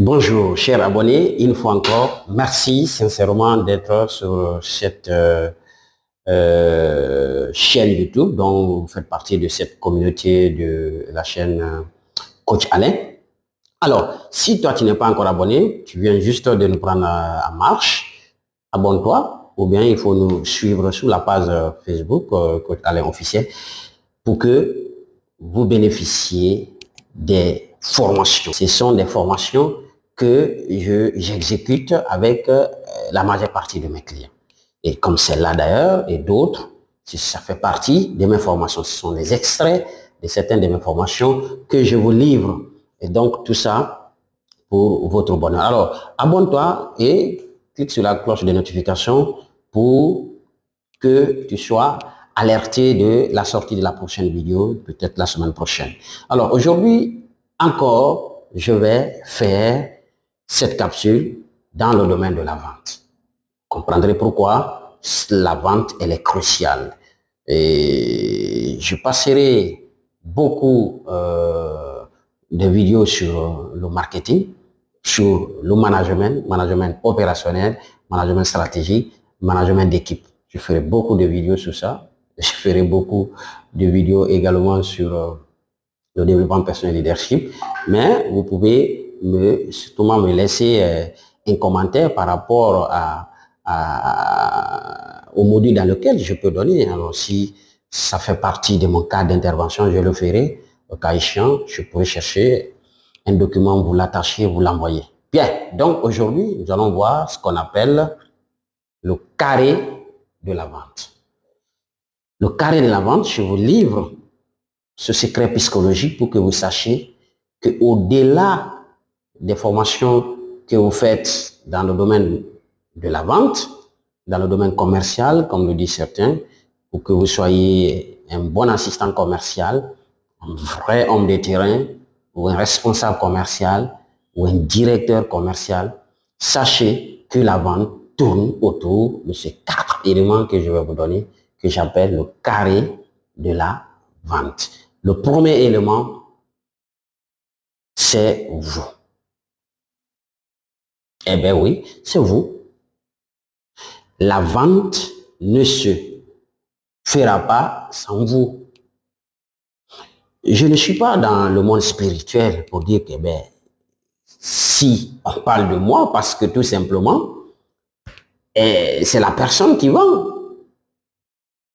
Bonjour, chers abonnés, une fois encore, merci sincèrement d'être sur cette chaîne YouTube dont vous faites partie de cette communauté de la chaîne Coach Alain. Alors, si toi tu n'es pas encore abonné, tu viens juste de nous prendre en marche, abonne-toi ou bien il faut nous suivre sur la page Facebook Coach Alain officiel pour que vous bénéficiez des formations. Ce sont des formations que j'exécute avec la majeure partie de mes clients. Et comme celle-là d'ailleurs et d'autres, ça fait partie de mes formations. Ce sont des extraits de certaines de mes formations que je vous livre. Et donc tout ça pour votre bonheur. Alors, abonne-toi et clique sur la cloche de notification pour que tu sois alerté de la sortie de la prochaine vidéo, peut-être la semaine prochaine. Alors aujourd'hui, encore, je vais faire cette capsule dans le domaine de la vente. Vous comprendrez pourquoi la vente, elle est cruciale. Et je passerai beaucoup de vidéos sur le marketing, sur le management opérationnel, management stratégique, management d'équipe. Je ferai beaucoup de vidéos sur ça. Je ferai beaucoup de vidéos également sur le développement personnel et leadership. Mais vous pouvez surtout me laisser un commentaire par rapport au module dans lequel je peux donner. Alors si ça fait partie de mon cadre d'intervention, je le ferai. Au cas échéant, je pourrai chercher un document, vous l'attacher, vous l'envoyer. Bien, donc aujourd'hui, nous allons voir ce qu'on appelle le carré de la vente. Le carré de la vente, je vous livre ce secret psychologique pour que vous sachiez qu'au-delà des formations que vous faites dans le domaine de la vente, dans le domaine commercial, comme le disent certains, pour que vous soyez un bon assistant commercial, un vrai homme de terrain, ou un responsable commercial, ou un directeur commercial, sachez que la vente tourne autour de ces 4 éléments que je vais vous donner, que j'appelle le carré de la vente. Le premier élément, c'est vous. Eh bien oui, c'est vous. La vente ne se fera pas sans vous. Je ne suis pas dans le monde spirituel pour dire que si on parle de moi, parce que tout simplement, c'est la personne qui vend.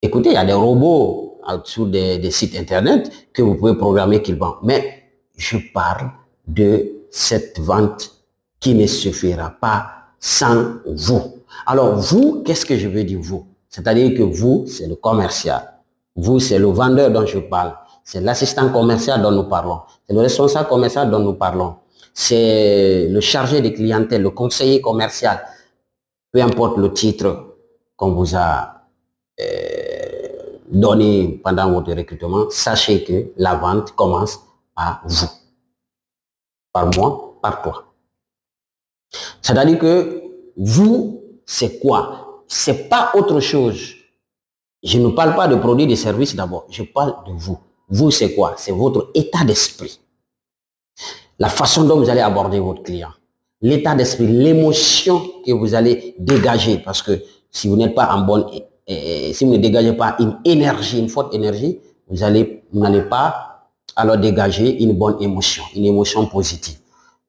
Écoutez, il y a des robots sur des sites internet que vous pouvez programmer qu'ils vendent. Mais je parle de cette vente qui ne se fera pas sans vous. Alors vous, qu'est-ce que je veux dire vous? C'est-à-dire que vous, c'est le commercial. Vous, c'est le vendeur dont je parle. C'est l'assistant commercial dont nous parlons. C'est le responsable commercial dont nous parlons. C'est le chargé de clientèle, le conseiller commercial. Peu importe le titre qu'on vous a donné pendant votre recrutement, sachez que la vente commence par vous. Par moi, par toi. C'est-à-dire que vous, c'est quoi? C'est pas autre chose. Je ne parle pas de produits et de services d'abord. Je parle de vous. Vous, c'est quoi? C'est votre état d'esprit. La façon dont vous allez aborder votre client. L'état d'esprit, l'émotion que vous allez dégager. Parce que si vous n'êtes pas en bonne, si vous ne dégagez pas une énergie, une forte énergie, vous n'allez pas alors dégager une bonne émotion, une émotion positive.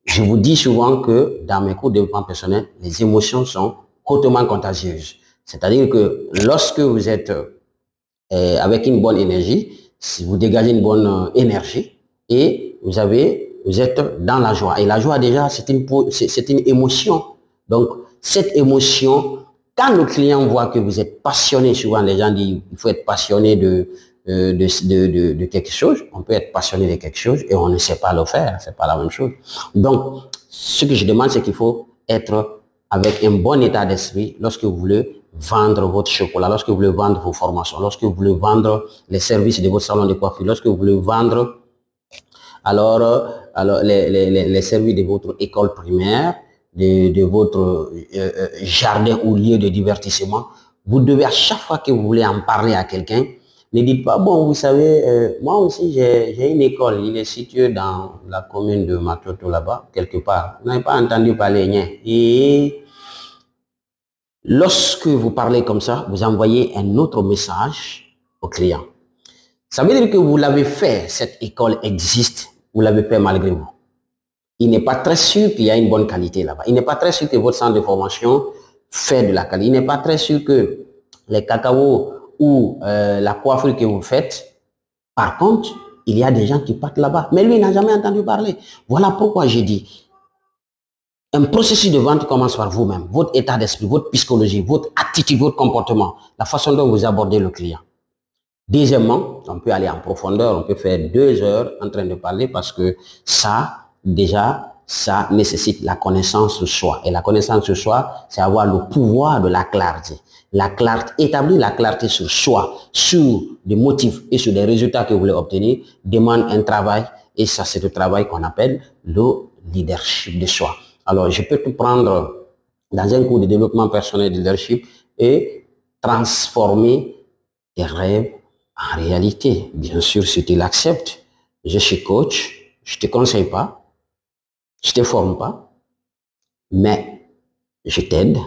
Je vous dis souvent que dans mes cours de développement personnel, les émotions sont hautement contagieuses. C'est-à-dire que lorsque vous êtes avec une bonne énergie, si vous dégagez une bonne énergie et vous êtes dans la joie. Et la joie déjà, c'est une émotion. Donc, cette émotion, quand le client voit que vous êtes passionné, souvent les gens disent il faut être passionné de quelque chose. On peut être passionné de quelque chose et on ne sait pas le faire. C'est pas la même chose. Donc, ce que je demande, c'est qu'il faut être avec un bon état d'esprit lorsque vous voulez vendre votre chocolat, lorsque vous voulez vendre vos formations, lorsque vous voulez vendre les services de votre salon de coiffure, lorsque vous voulez vendre alors les services de votre école primaire, de votre jardin ou lieu de divertissement. Vous devez, à chaque fois que vous voulez en parler à quelqu'un, Ne dites pas, bon, vous savez, moi aussi, j'ai une école, il est situé dans la commune de Matoto là-bas, quelque part. Vous n'avez pas entendu parler, rien. Et lorsque vous parlez comme ça, vous envoyez un autre message au client. Ça veut dire que vous l'avez fait, cette école existe, vous l'avez fait malgré vous. Il n'est pas très sûr qu'il y a une bonne qualité là-bas. Il n'est pas très sûr que votre centre de formation fait de la qualité. Il n'est pas très sûr que les cacaos ou la coiffure que vous faites, par contre, il y a des gens qui partent là-bas. Mais lui, il n'a jamais entendu parler. Voilà pourquoi j'ai dit, un processus de vente commence par vous-même, votre état d'esprit, votre psychologie, votre attitude, votre comportement, la façon dont vous abordez le client. Deuxièmement, on peut aller en profondeur, on peut faire 2 heures en train de parler parce que ça, déjà, ça nécessite la connaissance de soi. Et la connaissance de soi, c'est avoir le pouvoir de la clarté. La clarté, établir la clarté sur soi, sur des motifs et sur des résultats que vous voulez obtenir, demande un travail. Et ça, c'est le travail qu'on appelle le leadership de soi. Alors, je peux te prendre dans un cours de développement personnel de leadership et transformer tes rêves en réalité. Bien sûr, si tu l'acceptes, je suis coach, je ne te conseille pas, je ne te forme pas, mais je t'aide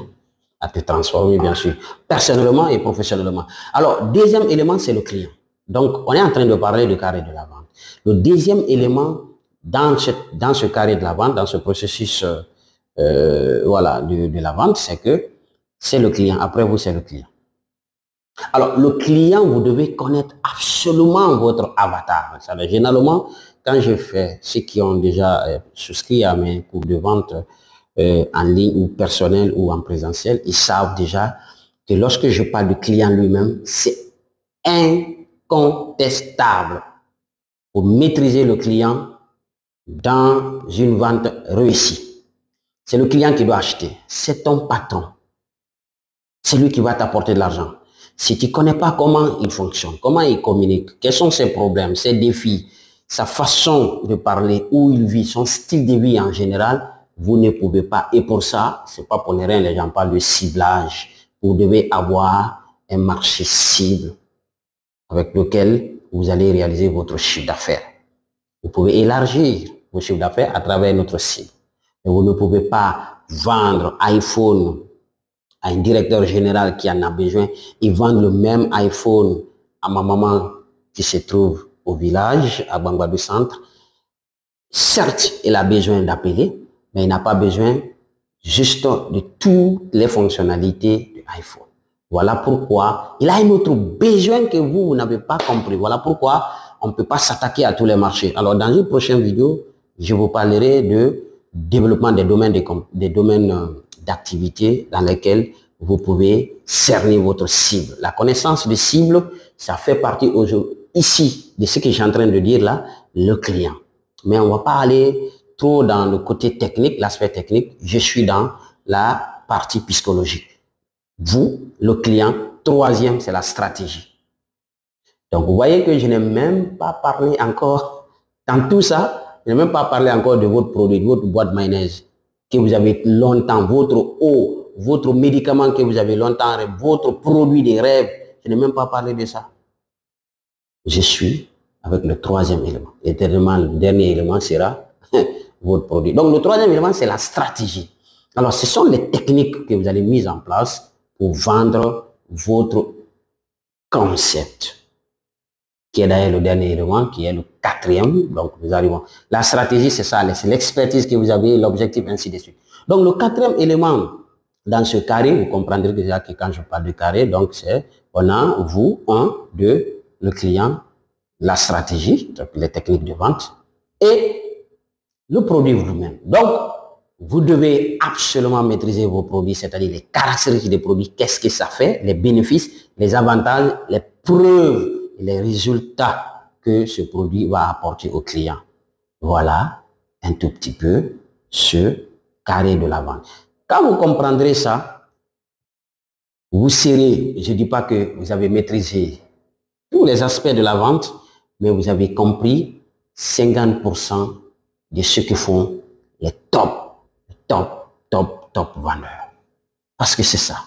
à te transformer, bien sûr, personnellement et professionnellement. Alors, deuxième élément, c'est le client. Donc, on est en train de parler du carré de la vente. Le deuxième élément dans ce carré de la vente, dans ce processus voilà, de la vente, c'est que c'est le client. Après vous, c'est le client. Alors, le client, vous devez connaître absolument votre avatar. Généralement, quand je fais ceux qui ont déjà souscrit à mes cours de vente en ligne ou personnel ou en présentiel, ils savent déjà que lorsque je parle du client lui-même, c'est incontestable pour maîtriser le client dans une vente réussie. C'est le client qui doit acheter. C'est ton patron. C'est lui qui va t'apporter de l'argent. Si tu ne connais pas comment il fonctionne, comment il communique, quels sont ses problèmes, ses défis, sa façon de parler, où il vit, son style de vie en général, vous ne pouvez pas. Et pour ça, c'est pas pour ne rien, les gens parlent de ciblage. Vous devez avoir un marché cible avec lequel vous allez réaliser votre chiffre d'affaires. Vous pouvez élargir vos chiffres d'affaires à travers notre cible. Mais vous ne pouvez pas vendre iPhone à un directeur général qui en a besoin et vendre le même iPhone à ma maman qui se trouve au village, à Bangbadou Centre. Certes, il a besoin d'appeler, mais il n'a pas besoin juste de toutes les fonctionnalités de l'iPhone. Voilà pourquoi il a un autre besoin que vous n'avez pas compris. Voilà pourquoi on ne peut pas s'attaquer à tous les marchés. Alors, dans une prochaine vidéo, je vous parlerai de développement des domaines d'activité dans lesquels vous pouvez cerner votre cible. La connaissance de cible, ça fait partie ici de ce que je suis en train de dire là, le client. Mais on ne va pas aller trop dans le côté technique, l'aspect technique. Je suis dans la partie psychologique. Vous, le client, troisième, c'est la stratégie. Donc, vous voyez que je n'ai même pas parlé encore, dans tout ça, je n'ai même pas parlé encore de votre produit, de votre boîte mayonnaise que vous avez longtemps, votre eau, votre médicament que vous avez longtemps, votre produit de rêve. Je n'ai même pas parlé de ça. Je suis avec le troisième élément. Et le dernier élément sera votre produit. Donc, le troisième élément, c'est la stratégie. Alors, ce sont les techniques que vous allez mettre en place pour vendre votre concept, qui est d'ailleurs le dernier élément, qui est le quatrième. Donc, nous arrivons. La stratégie, c'est ça, c'est l'expertise que vous avez, l'objectif, ainsi de suite. Donc, le quatrième élément dans ce carré, vous comprendrez déjà que quand je parle de carré, donc c'est, on a vous, le client, la stratégie, donc les techniques de vente, et le produit vous-même. Donc, vous devez absolument maîtriser vos produits, c'est-à-dire les caractéristiques des produits, qu'est-ce que ça fait, les bénéfices, les avantages, les preuves, les résultats que ce produit va apporter au client. Voilà un tout petit peu ce carré de la vente. Quand vous comprendrez ça, vous serez, je ne dis pas que vous avez maîtrisé tous les aspects de la vente, mais vous avez compris 50% de ce que font les top vendeurs. Parce que c'est ça.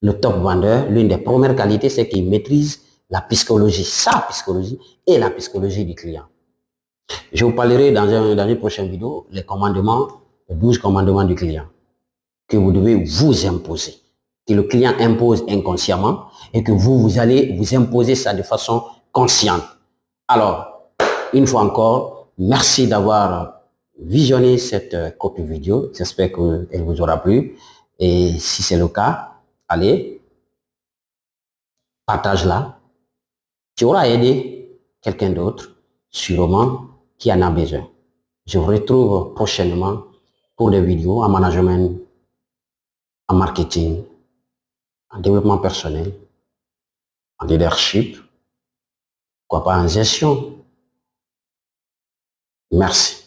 Le top vendeur, l'une des premières qualités, c'est qu'il maîtrise la psychologie, sa psychologie et la psychologie du client. Je vous parlerai dans une prochaine vidéo les 12 commandements du client que vous devez vous imposer, que le client impose inconsciemment et que vous allez vous imposer ça de façon consciente. Alors, une fois encore, merci d'avoir visionné cette courte vidéo. J'espère qu'elle vous aura plu. Et si c'est le cas, allez, partage-la. Tu auras aidé quelqu'un d'autre, sûrement, qui en a besoin. Je vous retrouve prochainement pour des vidéos en management, en marketing, en développement personnel, en leadership, pourquoi pas en gestion. Merci.